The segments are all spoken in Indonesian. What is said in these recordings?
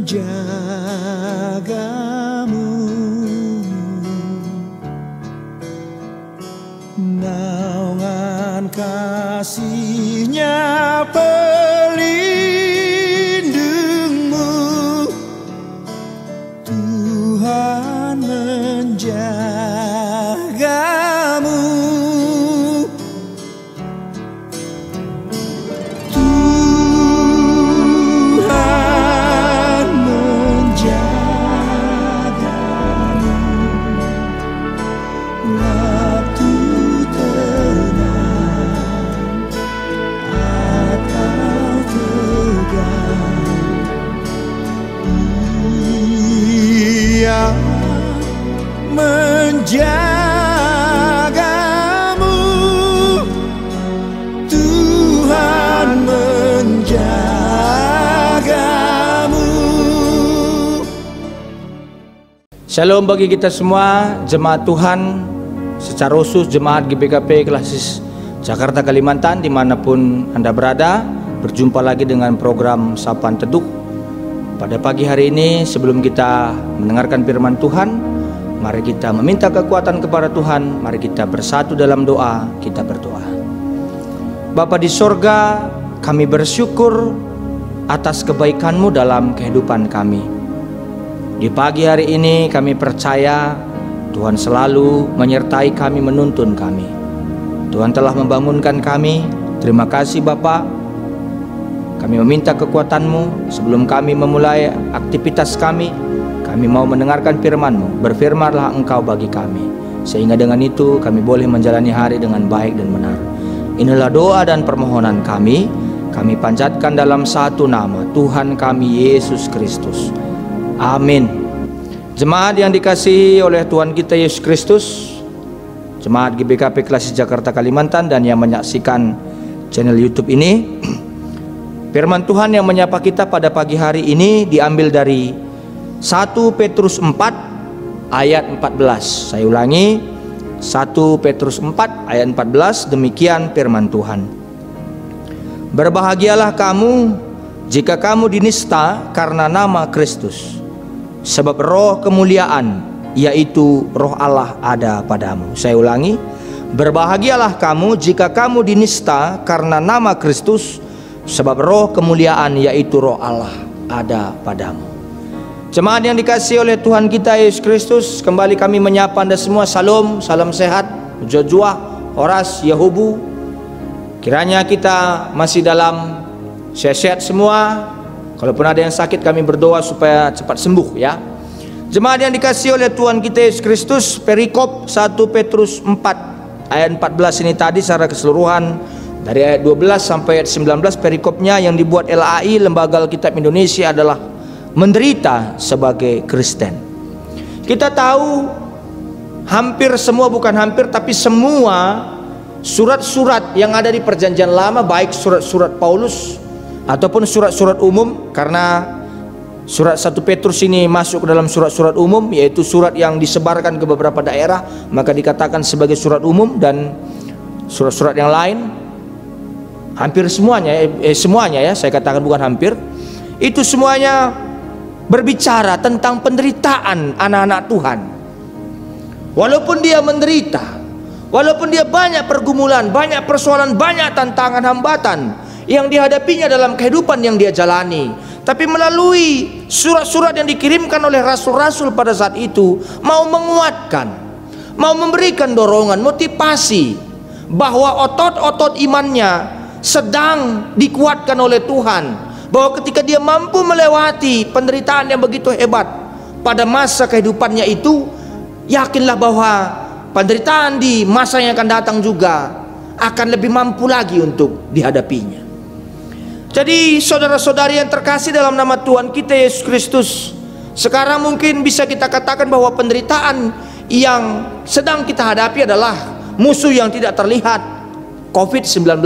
menjagamu, naungan kasih-Nya pelindungmu, Tuhan menjagamu. Menjagamu, Tuhan menjagamu. Shalom bagi kita semua, jemaat Tuhan, secara khusus jemaat GBKP Klasis Jakarta Kalimantan, dimanapun Anda berada. Berjumpa lagi dengan program Sapaan Teduh. Pada pagi hari ini, sebelum kita mendengarkan firman Tuhan, mari kita meminta kekuatan kepada Tuhan. Mari kita bersatu dalam doa. Kita berdoa. Bapa di sorga, kami bersyukur atas kebaikan-Mu dalam kehidupan kami. Di pagi hari ini kami percaya Tuhan selalu menyertai kami, menuntun kami. Tuhan telah membangunkan kami. Terima kasih Bapa. Kami meminta kekuatan-Mu sebelum kami memulai aktivitas kami. Kami mau mendengarkan firman-Mu. Berfirmanlah Engkau bagi kami, sehingga dengan itu kami boleh menjalani hari dengan baik dan benar. Inilah doa dan permohonan kami. Kami panjatkan dalam satu nama, Tuhan kami Yesus Kristus. Amin. Jemaat yang dikasihi oleh Tuhan kita Yesus Kristus, jemaat GBKP Klasis Jakarta Kalimantan dan yang menyaksikan channel YouTube ini, firman Tuhan yang menyapa kita pada pagi hari ini diambil dari 1 Petrus 4 ayat 14. Saya ulangi, 1 Petrus 4 ayat 14. Demikian firman Tuhan. Berbahagialah kamu jika kamu dinista karena nama Kristus, sebab roh kemuliaan, yaitu roh Allah ada padamu. Saya ulangi, berbahagialah kamu jika kamu dinista karena nama Kristus, sebab roh kemuliaan, yaitu roh Allah ada padamu. Jemaat yang dikasihi oleh Tuhan kita Yesus Kristus, kembali kami menyapa Anda semua. Salam, salam sehat, Jojoah, Horas, Yahubu. Kiranya kita masih dalam sehat-sehat semua. Kalaupun ada yang sakit, kami berdoa supaya cepat sembuh ya. Jemaat yang dikasihi oleh Tuhan kita Yesus Kristus, perikop 1 Petrus 4 ayat 14 ini tadi secara keseluruhan, dari ayat 12 sampai ayat 19, perikopnya yang dibuat LAI, Lembaga Alkitab Indonesia, adalah menderita sebagai Kristen. Kita tahu hampir semua, bukan hampir, tapi semua surat-surat yang ada di Perjanjian Lama, baik surat-surat Paulus ataupun surat-surat umum, karena surat 1 Petrus ini masuk ke dalam surat-surat umum, yaitu surat yang disebarkan ke beberapa daerah, maka dikatakan sebagai surat umum. Dan surat-surat yang lain hampir semuanya, semuanya ya, saya katakan bukan hampir, itu semuanya berbicara tentang penderitaan anak-anak Tuhan. Walaupun dia menderita, walaupun dia banyak pergumulan, banyak persoalan, banyak tantangan, hambatan yang dihadapinya dalam kehidupan yang dia jalani, tapi melalui surat-surat yang dikirimkan oleh rasul-rasul pada saat itu, mau menguatkan, mau memberikan dorongan, motivasi, bahwa otot-otot imannya sedang dikuatkan oleh Tuhan, bahwa ketika dia mampu melewati penderitaan yang begitu hebat pada masa kehidupannya itu, yakinlah bahwa penderitaan di masa yang akan datang juga akan lebih mampu lagi untuk dihadapinya. Jadi saudara-saudari yang terkasih dalam nama Tuhan kita Yesus Kristus, sekarang mungkin bisa kita katakan bahwa penderitaan yang sedang kita hadapi adalah musuh yang tidak terlihat, COVID-19.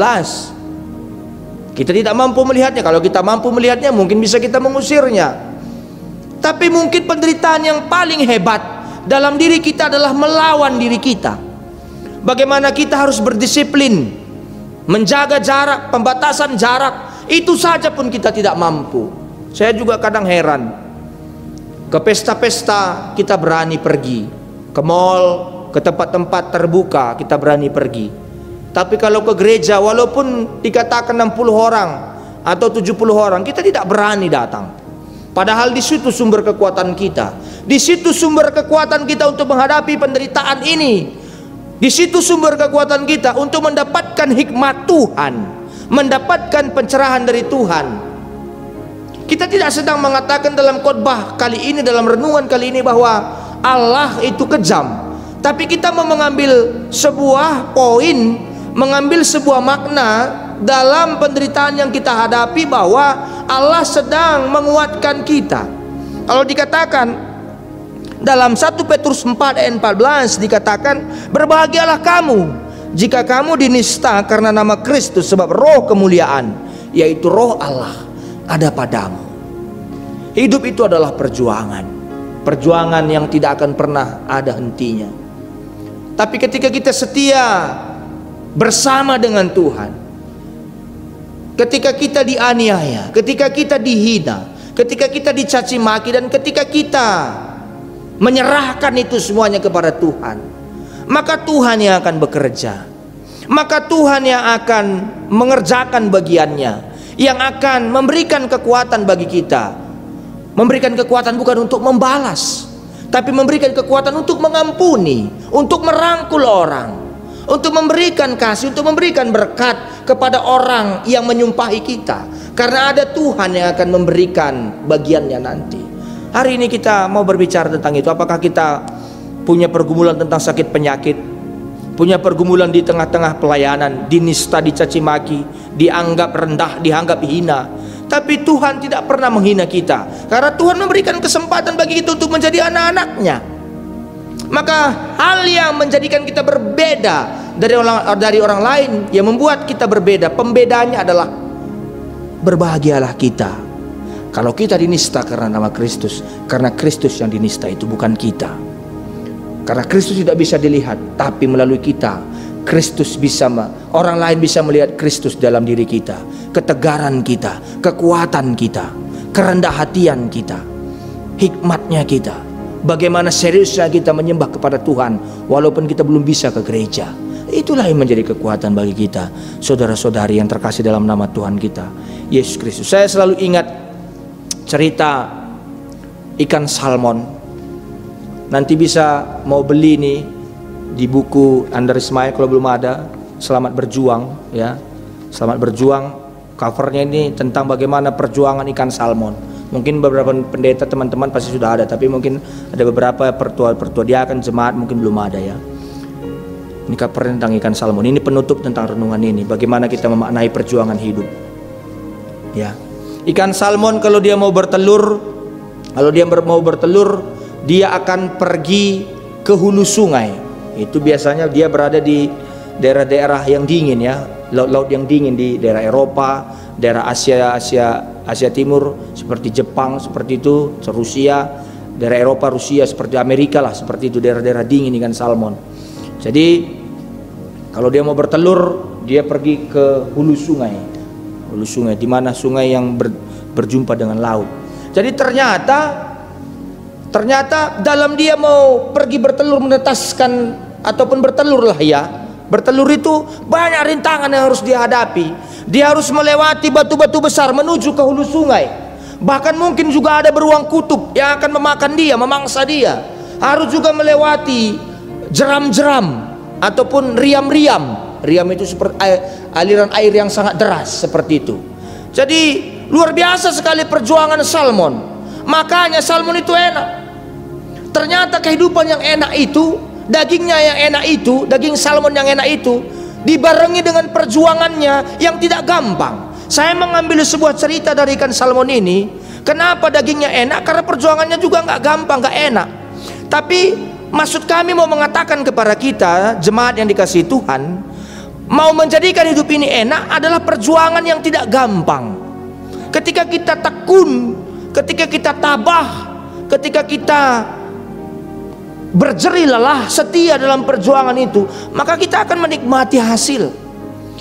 Kita tidak mampu melihatnya. Kalau kita mampu melihatnya, mungkin bisa kita mengusirnya. Tapi mungkin penderitaan yang paling hebat dalam diri kita adalah melawan diri kita. Bagaimana kita harus berdisiplin, menjaga jarak, pembatasan jarak, itu saja pun kita tidak mampu. Saya juga kadang heran, Ke pesta-pesta kita berani pergi, ke mall, ke tempat-tempat terbuka kita berani pergi. Tapi kalau ke gereja, walaupun dikatakan 60 orang atau 70 orang, kita tidak berani datang. Padahal di situ sumber kekuatan kita. Di situ sumber kekuatan kita untuk menghadapi penderitaan ini. Di situ sumber kekuatan kita untuk mendapatkan hikmat Tuhan, mendapatkan pencerahan dari Tuhan. Kita tidak sedang mengatakan dalam khotbah kali ini, dalam renungan kali ini, bahwa Allah itu kejam. Tapi kita mau mengambil sebuah poin, mengambil sebuah makna dalam penderitaan yang kita hadapi, bahwa Allah sedang menguatkan kita. Kalau dikatakan dalam 1 Petrus 4 ayat 14 dikatakan, berbahagialah kamu jika kamu dinista karena nama Kristus, sebab roh kemuliaan, yaitu roh Allah, ada padamu. Hidup itu adalah perjuangan, perjuangan yang tidak akan pernah ada hentinya. Tapi ketika kita setia bersama dengan Tuhan, ketika kita dianiaya, ketika kita dihina, ketika kita dicaci maki, dan ketika kita menyerahkan itu semuanya kepada Tuhan, maka Tuhan yang akan bekerja, maka Tuhan yang akan mengerjakan bagiannya, yang akan memberikan kekuatan bagi kita. Memberikan kekuatan bukan untuk membalas, tapi memberikan kekuatan untuk mengampuni, untuk merangkul orang, untuk memberikan kasih, untuk memberikan berkat kepada orang yang menyumpahi kita. Karena ada Tuhan yang akan memberikan bagiannya nanti. Hari ini kita mau berbicara tentang itu. Apakah kita punya pergumulan tentang sakit penyakit, punya pergumulan di tengah-tengah pelayanan, dinista, dicaci maki, dianggap rendah, dianggap hina. Tapi Tuhan tidak pernah menghina kita, karena Tuhan memberikan kesempatan bagi kita untuk menjadi anak-anaknya. Maka hal yang menjadikan kita berbeda dari orang lain, yang membuat kita berbeda, pembedanya adalah berbahagialah kita kalau kita dinista karena nama Kristus, karena Kristus yang dinista itu bukan kita. Karena Kristus tidak bisa dilihat, tapi melalui kita Kristus bisa, orang lain bisa melihat Kristus dalam diri kita, ketegaran kita, kekuatan kita, kerendah hatian kita, hikmatnya kita, bagaimana seriusnya kita menyembah kepada Tuhan walaupun kita belum bisa ke gereja. Itulah yang menjadi kekuatan bagi kita, saudara-saudari yang terkasih dalam nama Tuhan kita Yesus Kristus. Saya selalu ingat cerita ikan salmon. Nanti bisa mau beli nih di buku Andar Ismail kalau belum ada, Selamat Berjuang, ya. Selamat Berjuang, covernya ini tentang bagaimana perjuangan ikan salmon. Mungkin beberapa pendeta teman-teman pasti sudah ada, tapi mungkin ada beberapa pertua dia akan jemaat mungkin belum ada, ya. Ini covernya tentang ikan salmon. Ini penutup tentang renungan ini, bagaimana kita memaknai perjuangan hidup, ya. Ikan salmon kalau dia mau bertelur, dia akan pergi ke hulu sungai. Itu biasanya dia berada di daerah-daerah yang dingin, ya, laut-laut yang dingin di daerah Eropa, daerah Asia Timur seperti Jepang, seperti itu, Rusia, daerah Eropa, Rusia seperti Amerika lah, seperti itu, daerah-daerah dingin ikan salmon. Jadi kalau dia mau bertelur, dia pergi ke hulu sungai, di mana sungai yang berjumpa dengan laut. Jadi ternyata dalam dia mau pergi bertelur, menetaskan ataupun bertelur lah, ya. Bertelur itu banyak rintangan yang harus dihadapi. Dia harus melewati batu-batu besar menuju ke hulu sungai. Bahkan mungkin juga ada beruang kutub yang akan memakan dia, memangsa dia. Harus juga melewati jeram-jeram ataupun riam-riam. Riam itu seperti aliran air yang sangat deras seperti itu. Jadi luar biasa sekali perjuangan salmon. Makanya salmon itu enak. Ternyata kehidupan yang enak itu, dagingnya yang enak itu, daging salmon yang enak itu dibarengi dengan perjuangannya yang tidak gampang. Saya mengambil sebuah cerita dari ikan salmon ini. Kenapa dagingnya enak? Karena perjuangannya juga nggak gampang, nggak enak. Tapi maksud kami mau mengatakan kepada kita, jemaat yang dikasihi Tuhan, mau menjadikan hidup ini enak adalah perjuangan yang tidak gampang. Ketika kita tekun, ketika kita tabah, ketika kita berjerih lelah, setia dalam perjuangan itu, maka kita akan menikmati hasil.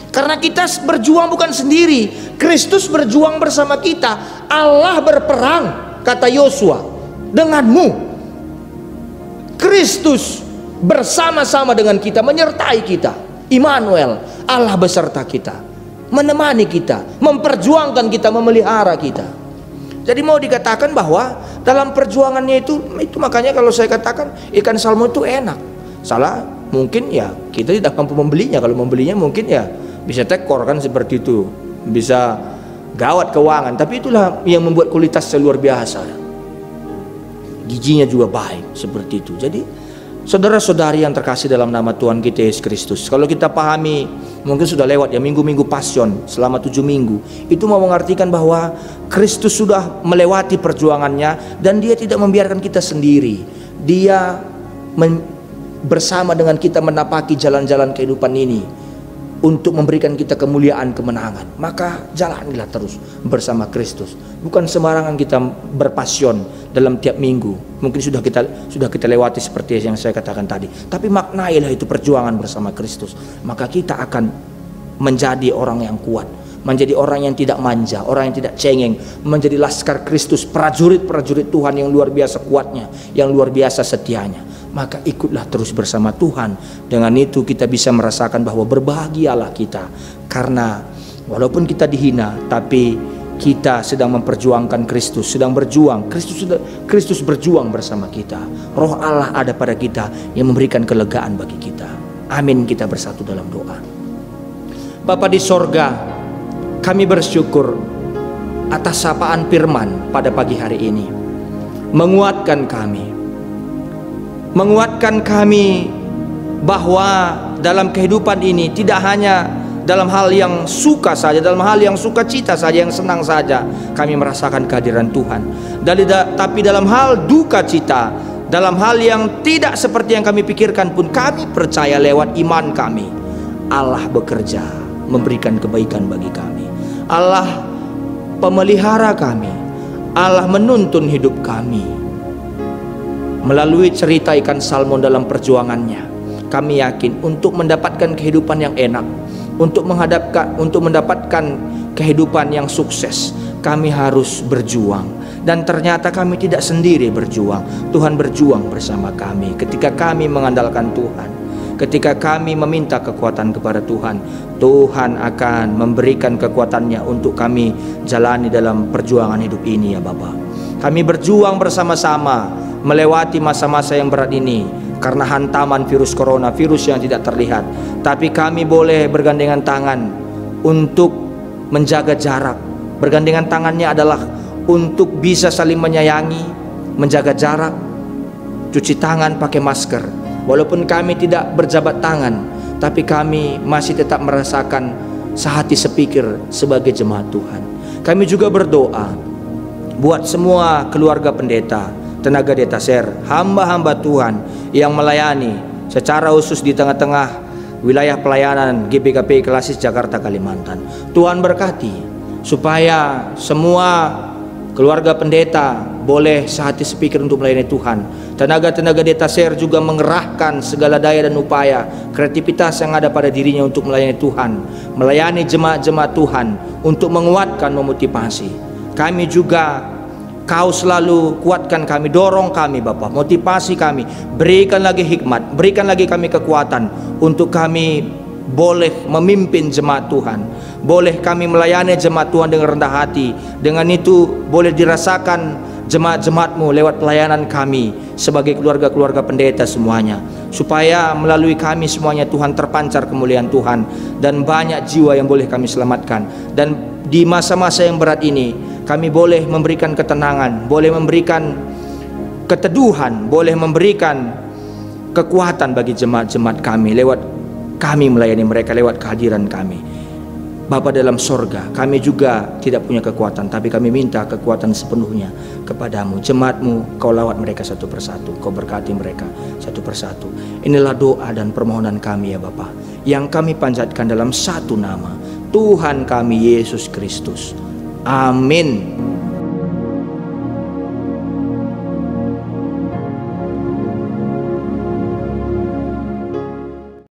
Karena kita berjuang bukan sendiri, Kristus berjuang bersama kita. Allah berperang, kata Yosua. denganmu. Kristus bersama-sama dengan kita, menyertai kita. Immanuel, Allah beserta kita, menemani kita, memperjuangkan kita, memelihara kita. Jadi mau dikatakan bahwa dalam perjuangannya itu makanya kalau saya katakan ikan salmon itu enak. Salah mungkin ya kita tidak mampu membelinya. Kalau membelinya mungkin ya bisa tekor kan seperti itu, bisa gawat keuangan. Tapi itulah yang membuat kualitasnya luar biasa. Gizinya juga baik seperti itu. Jadi saudara-saudari yang terkasih dalam nama Tuhan kita Yesus Kristus, kalau kita pahami, mungkin sudah lewat ya minggu-minggu Passion selama 7 minggu, itu mau mengartikan bahwa Kristus sudah melewati perjuangannya dan dia tidak membiarkan kita sendiri. Dia bersama dengan kita menapaki jalan-jalan kehidupan ini untuk memberikan kita kemuliaan, kemenangan. Maka jalanilah terus bersama Kristus. Bukan sembarangan kita berpasion dalam tiap minggu. Mungkin sudah kita lewati seperti yang saya katakan tadi. Tapi maknailah itu perjuangan bersama Kristus. Maka kita akan menjadi orang yang kuat, menjadi orang yang tidak manja, orang yang tidak cengeng, menjadi laskar Kristus, prajurit-prajurit Tuhan yang luar biasa kuatnya, yang luar biasa setianya. Maka ikutlah terus bersama Tuhan. Dengan itu kita bisa merasakan bahwa berbahagialah kita, karena walaupun kita dihina, tapi kita sedang memperjuangkan Kristus, sedang berjuang. Kristus berjuang bersama kita. Roh Allah ada pada kita yang memberikan kelegaan bagi kita. Amin. Kita bersatu dalam doa. Bapa di sorga, kami bersyukur atas sapaan firman pada pagi hari ini. Menguatkan kami bahwa dalam kehidupan ini tidak hanya dalam hal yang suka saja, dalam hal yang sukacita saja, yang senang saja kami merasakan kehadiran Tuhan. Tapi dalam hal duka cita, dalam hal yang tidak seperti yang kami pikirkan pun, kami percaya lewat iman kami Allah bekerja memberikan kebaikan bagi kami. Allah pemelihara kami, Allah menuntun hidup kami. Melalui cerita ikan salmon dalam perjuangannya, kami yakin untuk mendapatkan kehidupan yang enak, untuk mendapatkan kehidupan yang sukses, kami harus berjuang. Dan ternyata kami tidak sendiri berjuang. Tuhan berjuang bersama kami. Ketika kami mengandalkan Tuhan, ketika kami meminta kekuatan kepada Tuhan, Tuhan akan memberikan kekuatannya untuk kami jalani dalam perjuangan hidup ini ya Bapa. Kami berjuang bersama-sama melewati masa-masa yang berat ini karena hantaman virus corona, virus yang tidak terlihat. Tapi kami boleh bergandengan tangan untuk menjaga jarak. Bergandengan tangannya adalah untuk bisa saling menyayangi, menjaga jarak, cuci tangan, pakai masker. Walaupun kami tidak berjabat tangan, tapi kami masih tetap merasakan sehati sepikir sebagai jemaat Tuhan. Kami juga berdoa buat semua keluarga pendeta, tenaga detaser, hamba-hamba Tuhan yang melayani secara khusus di tengah-tengah wilayah pelayanan GBKP Klasis Jakarta Kalimantan. Tuhan berkati supaya semua keluarga pendeta boleh sehati sepikir untuk melayani Tuhan. Tenaga-tenaga detaser juga mengerahkan segala daya dan upaya, kreativitas yang ada pada dirinya untuk melayani Tuhan, melayani jemaat-jemaat Tuhan, untuk menguatkan, memotivasi. Kami juga, Kau selalu kuatkan kami, dorong kami Bapa, motivasi kami, berikan lagi hikmat, berikan lagi kami kekuatan untuk kami boleh memimpin jemaat Tuhan, boleh kami melayani jemaat Tuhan dengan rendah hati. Dengan itu boleh dirasakan jemaat-jemaat-Mu lewat pelayanan kami sebagai keluarga-keluarga pendeta semuanya, supaya melalui kami semuanya Tuhan terpancar kemuliaan Tuhan dan banyak jiwa yang boleh kami selamatkan. Dan di masa-masa yang berat ini kami boleh memberikan ketenangan, boleh memberikan keteduhan, boleh memberikan kekuatan bagi jemaat-jemaat kami lewat kami melayani mereka, lewat kehadiran kami. Bapa dalam sorga, kami juga tidak punya kekuatan, tapi kami minta kekuatan sepenuhnya kepadamu. Jemaat-Mu, Kau lawat mereka satu persatu, Kau berkati mereka satu persatu. Inilah doa dan permohonan kami ya Bapa, yang kami panjatkan dalam satu nama, Tuhan kami Yesus Kristus. Amin.